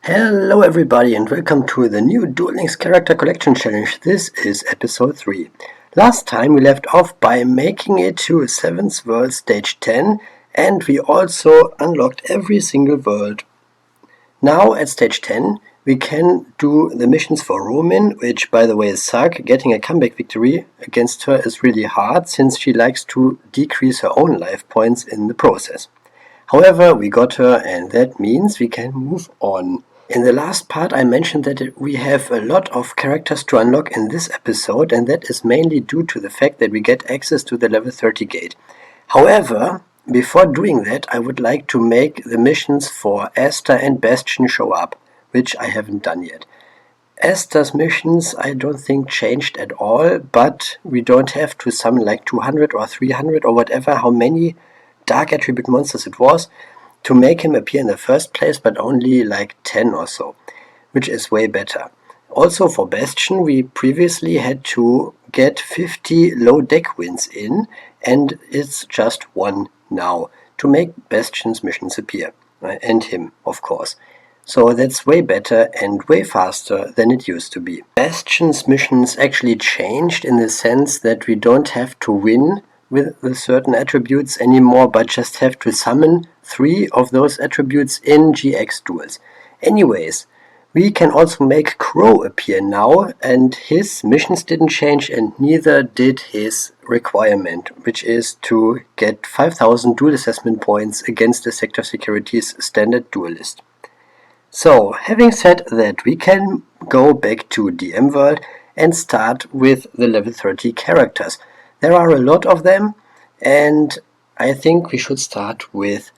Hello everybody and welcome to the new Duel Links Character Collection Challenge. This is episode 3. Last time we left off by making it to 7th world stage 10 and we also unlocked every single world. Now at stage 10 we can do the missions for Romin, which by the way suck. Getting a comeback victory against her is really hard since she likes to decrease her own life points in the process. However, we got her and that means we can move on. In the last part I mentioned that we have a lot of characters to unlock in this episode, and that is mainly due to the fact that we get access to the level 30 gate. However, before doing that I would like to make the missions for Asta and Bastion show up, which I haven't done yet. Asta's missions I don't think changed at all, but we don't have to summon like 200 or 300 or whatever, how many dark attribute monsters it was, to make him appear in the first place, but only like 10 or so, which is way better. Also for Bastion we previously had to get 50 low deck wins in, and it's just 1 now to make Bastion's missions appear, and him of course. So that's way better and way faster than it used to be. Bastion's missions actually changed in the sense that we don't have to win with certain attributes anymore, but just have to summon 3 of those attributes in GX duels. Anyways, we can also make Crow appear now, and his missions didn't change and neither did his requirement, which is to get 5000 duel assessment points against the Sector Securities standard duelist. So, having said that, we can go back to DM World and start with the level 30 characters. There are a lot of them, and I think we should start with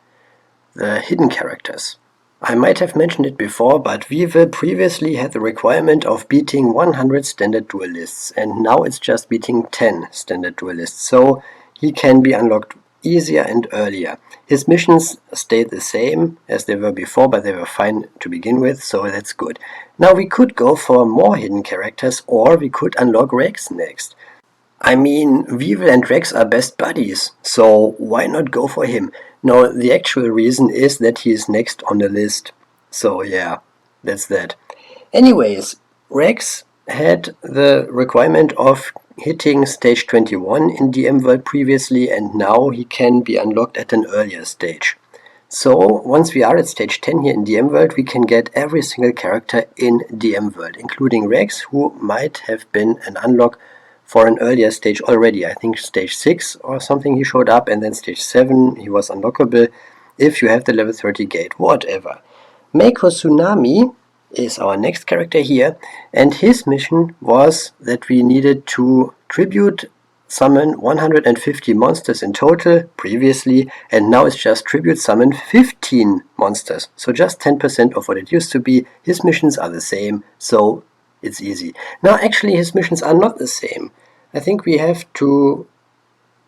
the hidden characters. I might have mentioned it before, but Vive previously had the requirement of beating 100 standard duelists, and now it's just beating 10 standard duelists, so he can be unlocked easier and earlier. His missions stayed the same as they were before, but they were fine to begin with, so that's good. Now we could go for more hidden characters, or we could unlock Rex next. I mean, Weevil and Rex are best buddies, so why not go for him? No, the actual reason is that he is next on the list. So yeah, that's that. Anyways, Rex had the requirement of hitting stage 21 in DM World previously, and now he can be unlocked at an earlier stage. So once we are at stage 10 here in DM World, we can get every single character in DM World, including Rex, who might have been an unlock for an earlier stage already. I think stage 6 or something he showed up, and then stage 7 he was unlockable if you have the level 30 gate, whatever. Meiko Tsunami is our next character here, and his mission was that we needed to tribute summon 150 monsters in total previously, and now it's just tribute summon 15 monsters, so just 10% of what it used to be. His missions are the same, so it's easy. Now actually his missions are not the same. I think we have to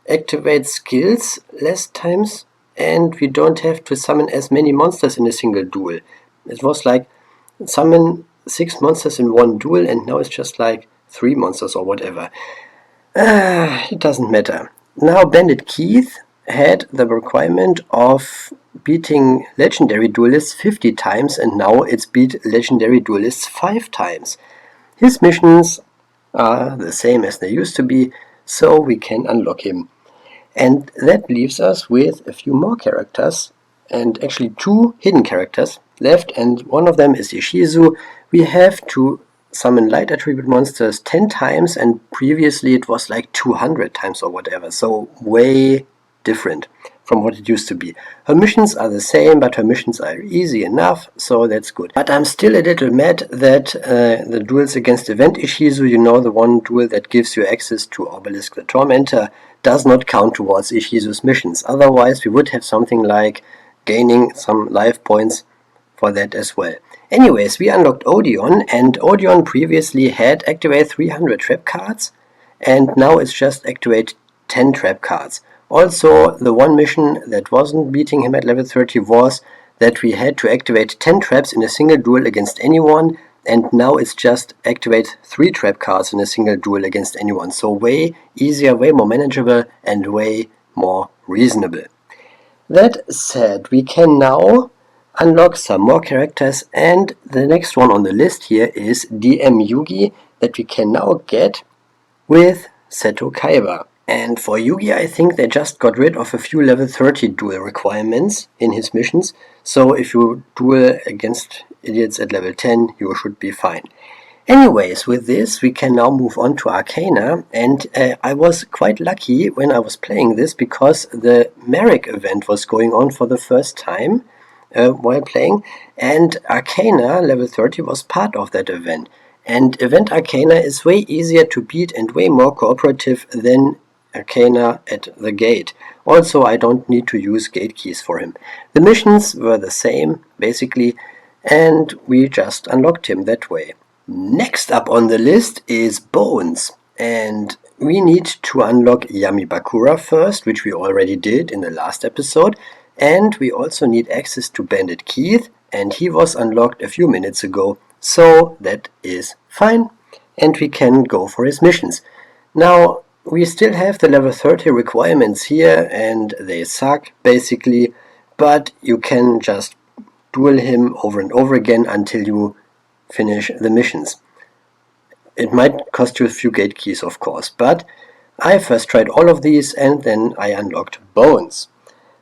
activate skills less times, and we don't have to summon as many monsters in a single duel. It was like summon 6 monsters in one duel, and now it's just like 3 monsters or whatever. It doesn't matter. Now Bandit Keith had the requirement of beating legendary duelists 50 times, and now it's beat legendary duelists 5 times. His missions are the same as they used to be, so we can unlock him. And that leaves us with a few more characters, and actually 2 hidden characters left, and one of them is Ishizu. We have to summon light attribute monsters 10 times, and previously it was like 200 times or whatever, so way different from what it used to be. Her missions are the same, but her missions are easy enough, so that's good. But I'm still a little mad that the duels against Event Ishizu, you know, the one duel that gives you access to Obelisk the Tormentor, does not count towards Ishizu's missions. Otherwise we would have something like gaining some life points for that as well. Anyways, we unlocked Odeon, and Odeon previously had activate 300 trap cards, and now it's just activate 10 trap cards. Also, the one mission that wasn't beating him at level 30 was that we had to activate 10 traps in a single duel against anyone, and now it's just activate 3 trap cards in a single duel against anyone. So way easier, way more manageable, and way more reasonable. That said, we can now unlock some more characters, and the next one on the list here is DM Yugi that we can now get with Seto Kaiba. And for Yugi, I think they just got rid of a few level 30 duel requirements in his missions, so if you duel against idiots at level 10, you should be fine. Anyways, with this we can now move on to Arcana, and I was quite lucky when I was playing this because the Merrick event was going on for the first time while playing, and Arcana level 30 was part of that event. And Event Arcana is way easier to beat and way more cooperative than Arcana at the gate. Also, I don't need to use gate keys for him. The missions were the same, basically, and we just unlocked him that way. Next up on the list is Bones, and we need to unlock Yami Bakura first, which we already did in the last episode, and we also need access to Bandit Keith, and he was unlocked a few minutes ago, so that is fine, and we can go for his missions. Now, we still have the level 30 requirements here, and they suck, basically, but you can just duel him over and over again until you finish the missions. It might cost you a few gate keys, of course, but I first tried all of these and then I unlocked Bones.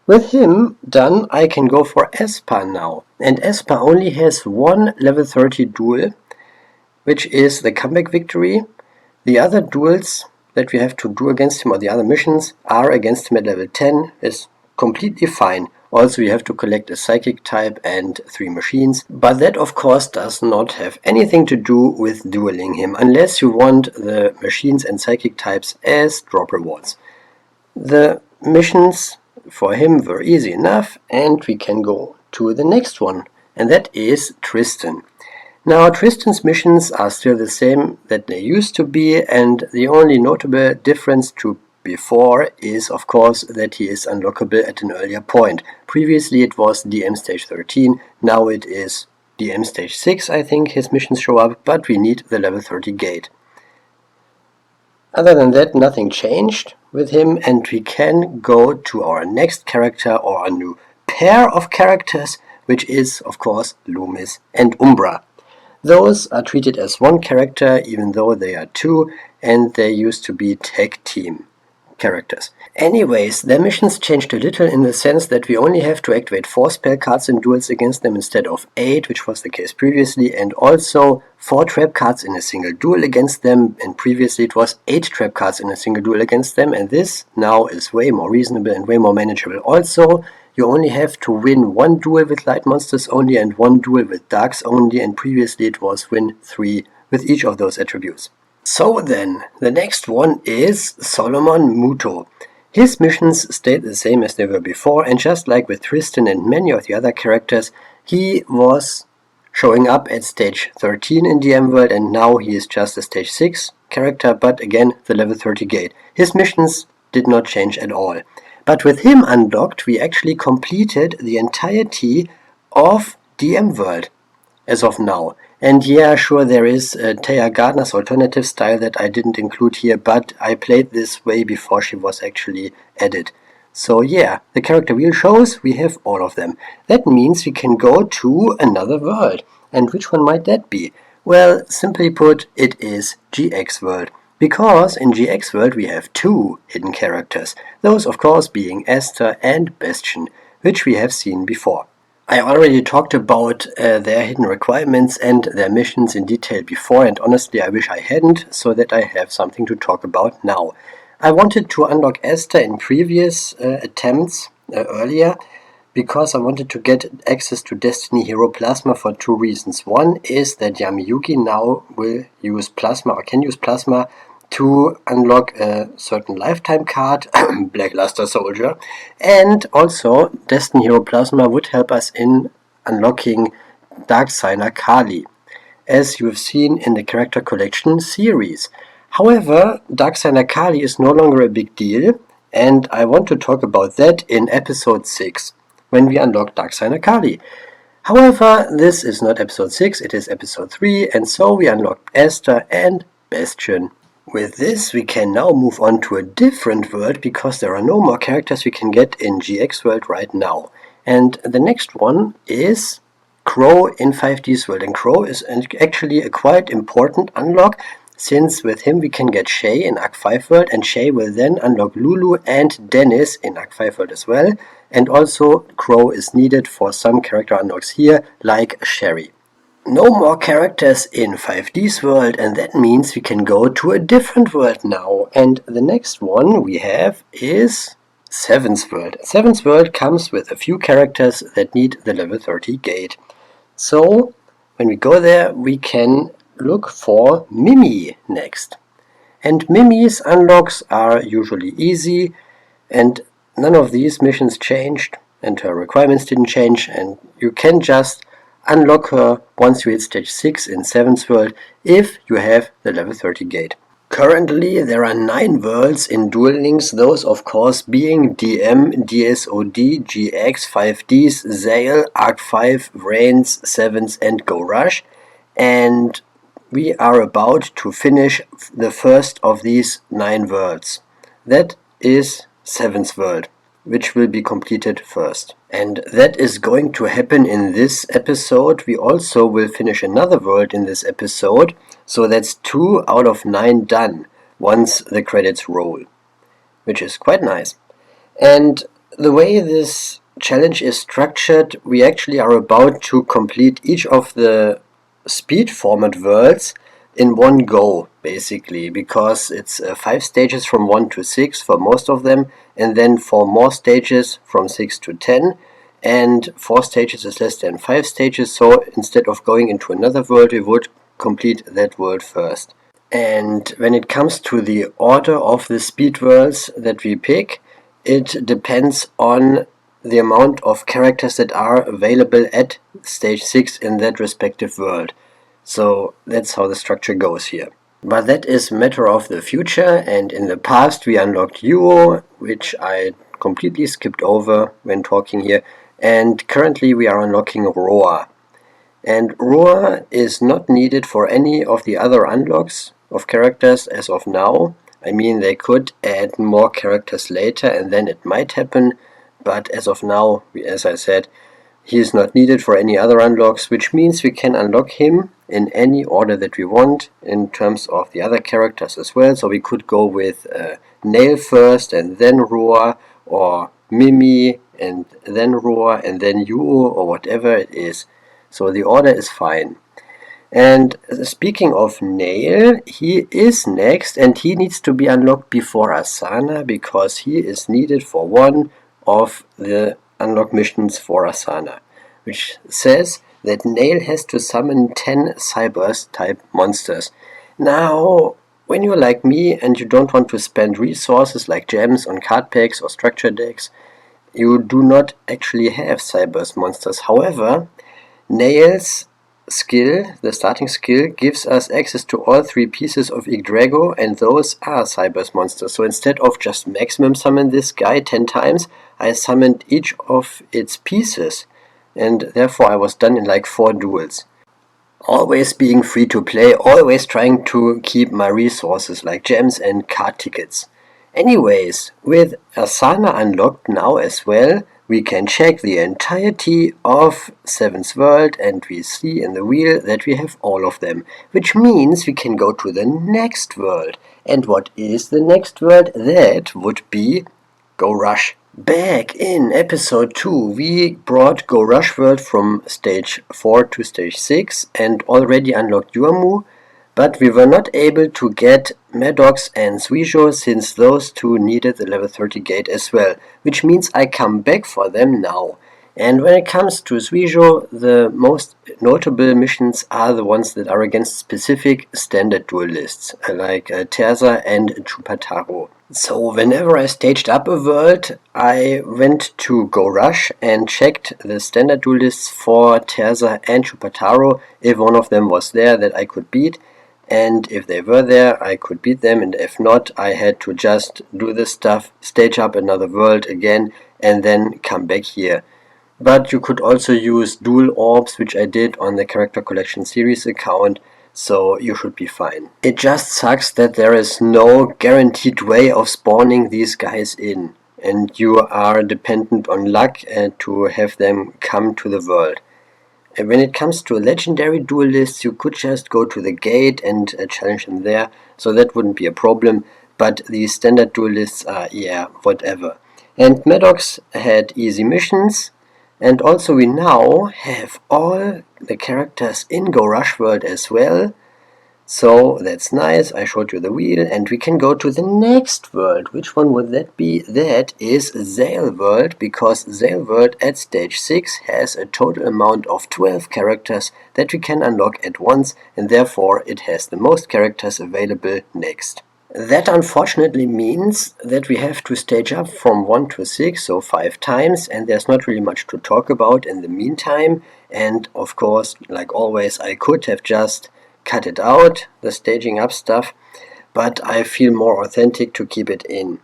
With him done, I can go for Espa now, and Espa only has one level 30 duel, which is the comeback victory. The other duels that we have to do against him, or the other missions, are against him at level 10, is completely fine. Also, you have to collect a psychic type and 3 machines, but that of course does not have anything to do with dueling him, unless you want the machines and psychic types as drop rewards. The missions for him were easy enough, and we can go to the next one, and that is Tristan. Now, Tristan's missions are still the same that they used to be, and the only notable difference to before is, of course, that he is unlockable at an earlier point. Previously it was DM stage 13, now it is DM stage 6, I think his missions show up, but we need the level 30 gate. Other than that, nothing changed with him, and we can go to our next character, or a new pair of characters, which is, of course, Loomis and Umbra. Those are treated as one character, even though they are two, and they used to be tag team characters. Anyways, their missions changed a little in the sense that we only have to activate 4 spell cards in duels against them instead of 8, which was the case previously, and also 4 trap cards in a single duel against them, and previously it was 8 trap cards in a single duel against them, and this now is way more reasonable and way more manageable. Also, you only have to win 1 duel with light monsters only and 1 duel with darks only, and previously it was win 3 with each of those attributes. So then, the next one is Solomon Muto. His missions stayed the same as they were before, and just like with Tristan and many of the other characters, he was showing up at stage 13 in DM World, and now he is just a stage 6 character, but again, the level 30 gate. His missions did not change at all. But with him unlocked, we actually completed the entirety of DM World as of now. And yeah, sure, there is Taya Gardner's alternative style that I didn't include here, but I played this way before she was actually added. So yeah, the character wheel shows we have all of them. That means we can go to another world. And which one might that be? Well, simply put, it is GX World. Because in GX World we have 2 hidden characters. Those, of course, being Esther and Bastion, which we have seen before. I already talked about their hidden requirements and their missions in detail before, and honestly I wish I hadn't, so that I have something to talk about now. I wanted to unlock Esther in previous attempts earlier, because I wanted to get access to Destiny Hero Plasma for 2 reasons. One is that Yami Yugi now will use Plasma, or can use Plasma, to unlock a certain lifetime card, Black Luster Soldier, and also Destiny Hero Plasma would help us in unlocking Dark Signer Kali, as you have seen in the character collection series. However, Dark Signer Kali is no longer a big deal, and I want to talk about that in episode 6, when we unlock Dark Signer Kali. However, this is not episode 6, it is episode 3, and so we unlock Esther and Bastion. With this, we can now move on to a different world, because there are no more characters we can get in GX World right now. And the next one is Crow in 5D's world. And Crow is actually a quite important unlock, since with him we can get Shay in Act 5 world, and Shay will then unlock Lulu and Dennis in Act 5 world as well. And also Crow is needed for some character unlocks here, like Sherry. No more characters in 5D's world, and that means we can go to a different world now. And the next one we have is 7th world. 7th world comes with a few characters that need the level 30 gate. So when we go there, we can look for Mimi next. And Mimi's unlocks are usually easy, and none of these missions changed, and her requirements didn't change, and you can just unlock her once you hit stage 6 in 7th world if you have the level 30 gate. Currently there are 9 worlds in Duel Links, those of course being DM, DSOD, GX, 5Ds, Zale, Arc 5, Vrains, 7th and Go Rush, and we are about to finish the first of these 9 worlds. That is 7th world, which will be completed first. And that is going to happen in this episode. We also will finish another world in this episode, so that's 2 out of 9 done once the credits roll, which is quite nice. And the way this challenge is structured, we actually are about to complete each of the speed format worlds in one go, basically, because it's 5 stages from 1 to 6 for most of them, and then 4 more stages from 6 to 10, and 4 stages is less than 5 stages, so instead of going into another world, we would complete that world first. And when it comes to the order of the speed worlds that we pick, it depends on the amount of characters that are available at stage 6 in that respective world. So that's how the structure goes here. But that is a matter of the future, and in the past we unlocked Duo, which I completely skipped over when talking here, and currently we are unlocking Roa. And Roa is not needed for any of the other unlocks of characters as of now. I mean, they could add more characters later and then it might happen, but as of now, as I said, he is not needed for any other unlocks, which means we can unlock him in any order that we want in terms of the other characters as well. So we could go with Nail first and then Roa, or Mimi and then Roa and then Yuo, or whatever it is. So the order is fine. And speaking of Nail, he is next, and he needs to be unlocked before Asana because he is needed for one of the unlock missions for Asana, which says that Nail has to summon 10 Cyberse type monsters. Now, when you're like me and you don't want to spend resources like gems on card packs or structure decks, you do not actually have Cyberse monsters. However, Nail's skill, the starting skill, gives us access to all 3 pieces of Yggdrago, and those are Cyberse monsters. So instead of just maximum summon this guy 10 times, I summoned each of its pieces, and therefore I was done in like 4 duels. Always being free to play, always trying to keep my resources like gems and card tickets. Anyways, with Asana unlocked now as well, we can check the entirety of 7th world, and we see in the wheel that we have all of them, which means we can go to the next world. And what is the next world? That would be Go Rush. Back in episode 2, we brought Go Rush world from stage 4 to stage 6 and already unlocked Yuamu, but we were not able to get Maddox and Sylvio since those 2 needed the level 30 gate as well, which means I come back for them now. And when it comes to Sylvio, the most notable missions are the ones that are against specific standard duelists, like Terza and Chupataro. So whenever I staged up a world, I went to Go Rush and checked the standard duelists for Terza and Chupataro if one of them was there that I could beat. And if they were there, I could beat them, and if not, I had to just do this stuff, stage up another world again, and then come back here. But you could also use dual orbs, which I did on the Character Collection Series account, so you should be fine. It just sucks that there is no guaranteed way of spawning these guys in. and you are dependent on luck to have them come to the world. When it comes to legendary duelists, you could just go to the gate and challenge them there, so that wouldn't be a problem, but the standard duelists are, yeah, whatever. And Maddox had easy missions, and also we now have all the characters in Go Rush World as well. So that's nice, I showed you the wheel, and we can go to the next world. Which one would that be? That is Zale World, because Zale World at stage 6 has a total amount of 12 characters that we can unlock at once, and therefore it has the most characters available next. That unfortunately means that we have to stage up from 1 to 6, so 5 times, and there's not really much to talk about in the meantime. And of course, like always, I could have just cut it out, the staging up stuff, but I feel more authentic to keep it in.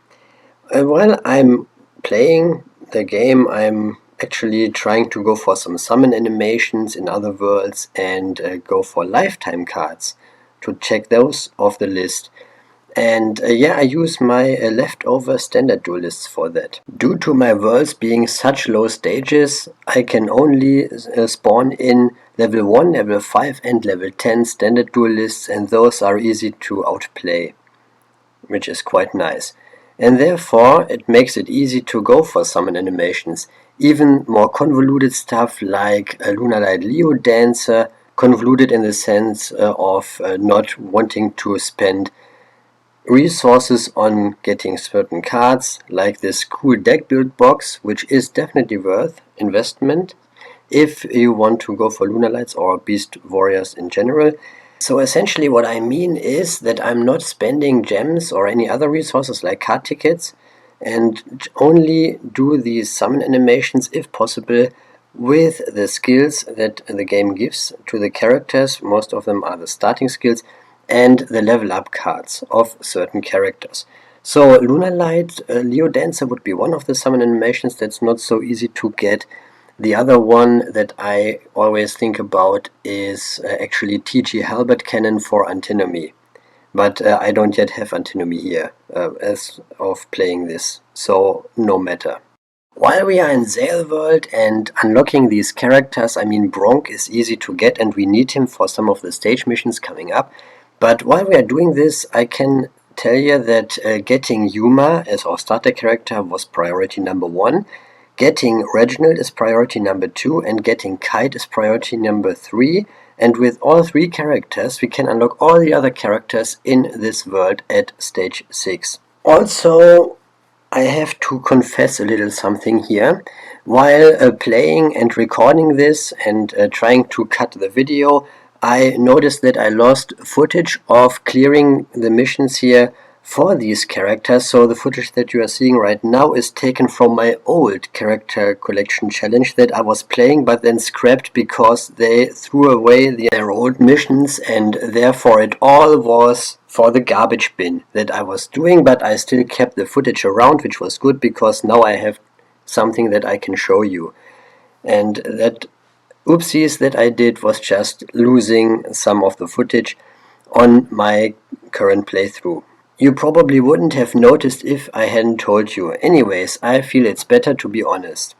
While I'm playing the game, I'm actually trying to go for some summon animations in other worlds and go for lifetime cards to check those off the list. And yeah, I use my leftover standard duelists for that. Due to my worlds being such low stages, I can only spawn in level 1, level 5 and level 10 standard duelists, and those are easy to outplay, which is quite nice. And therefore it makes it easy to go for summon animations. Even more convoluted stuff like a Lunalight Leo Dancer, convoluted in the sense of not wanting to spend resources on getting certain cards, like this cool deck build box, which is definitely worth investment if you want to go for Lunalights or Beast Warriors in general. So essentially what I mean is that I'm not spending gems or any other resources like card tickets, and only do these summon animations if possible with the skills that the game gives to the characters. Most of them are the starting skills and the level up cards of certain characters. So Lunalight Leo Dancer would be one of the summon animations that's not so easy to get. The other one that I always think about is actually TG Halberd Cannon for Antinomy. But I don't yet have Antinomy here as of playing this, so no matter. While we are in Zale World and unlocking these characters, I mean Bronk is easy to get and we need him for some of the stage missions coming up. But while we are doing this, I can tell you that getting Yuma as our starter character was priority number 1, getting Reginald is priority number 2, and getting Kite is priority number 3. And with all 3 characters, we can unlock all the other characters in this world at stage 6. Also, I have to confess a little something here. While playing and recording this and trying to cut the video, I noticed that I lost footage of clearing the missions here for these characters. So the footage that you are seeing right now is taken from my old character collection challenge that I was playing but then scrapped because they threw away their old missions, and therefore it all was for the garbage bin that I was doing, but I still kept the footage around, which was good because now I have something that I can show you. And that oopsies that I did was just losing some of the footage on my current playthrough. You probably wouldn't have noticed if I hadn't told you. Anyways, I feel it's better to be honest.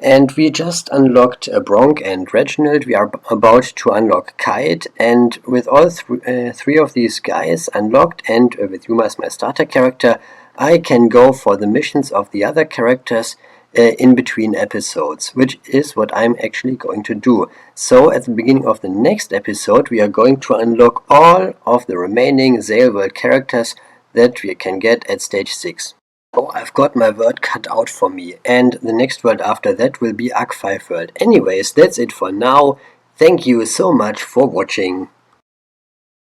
And we just unlocked Bronk and Reginald. We are about to unlock Kite, and with all 3 of these guys unlocked and with Yuma as my starter character, I can go for the missions of the other characters in between episodes, which is what I'm actually going to do. So at the beginning of the next episode, we are going to unlock all of the remaining Zale World characters that we can get at stage 6. So I've got my world cut out for me, and the next world after that will be Arc 5 World. Anyways, that's it for now. Thank you so much for watching.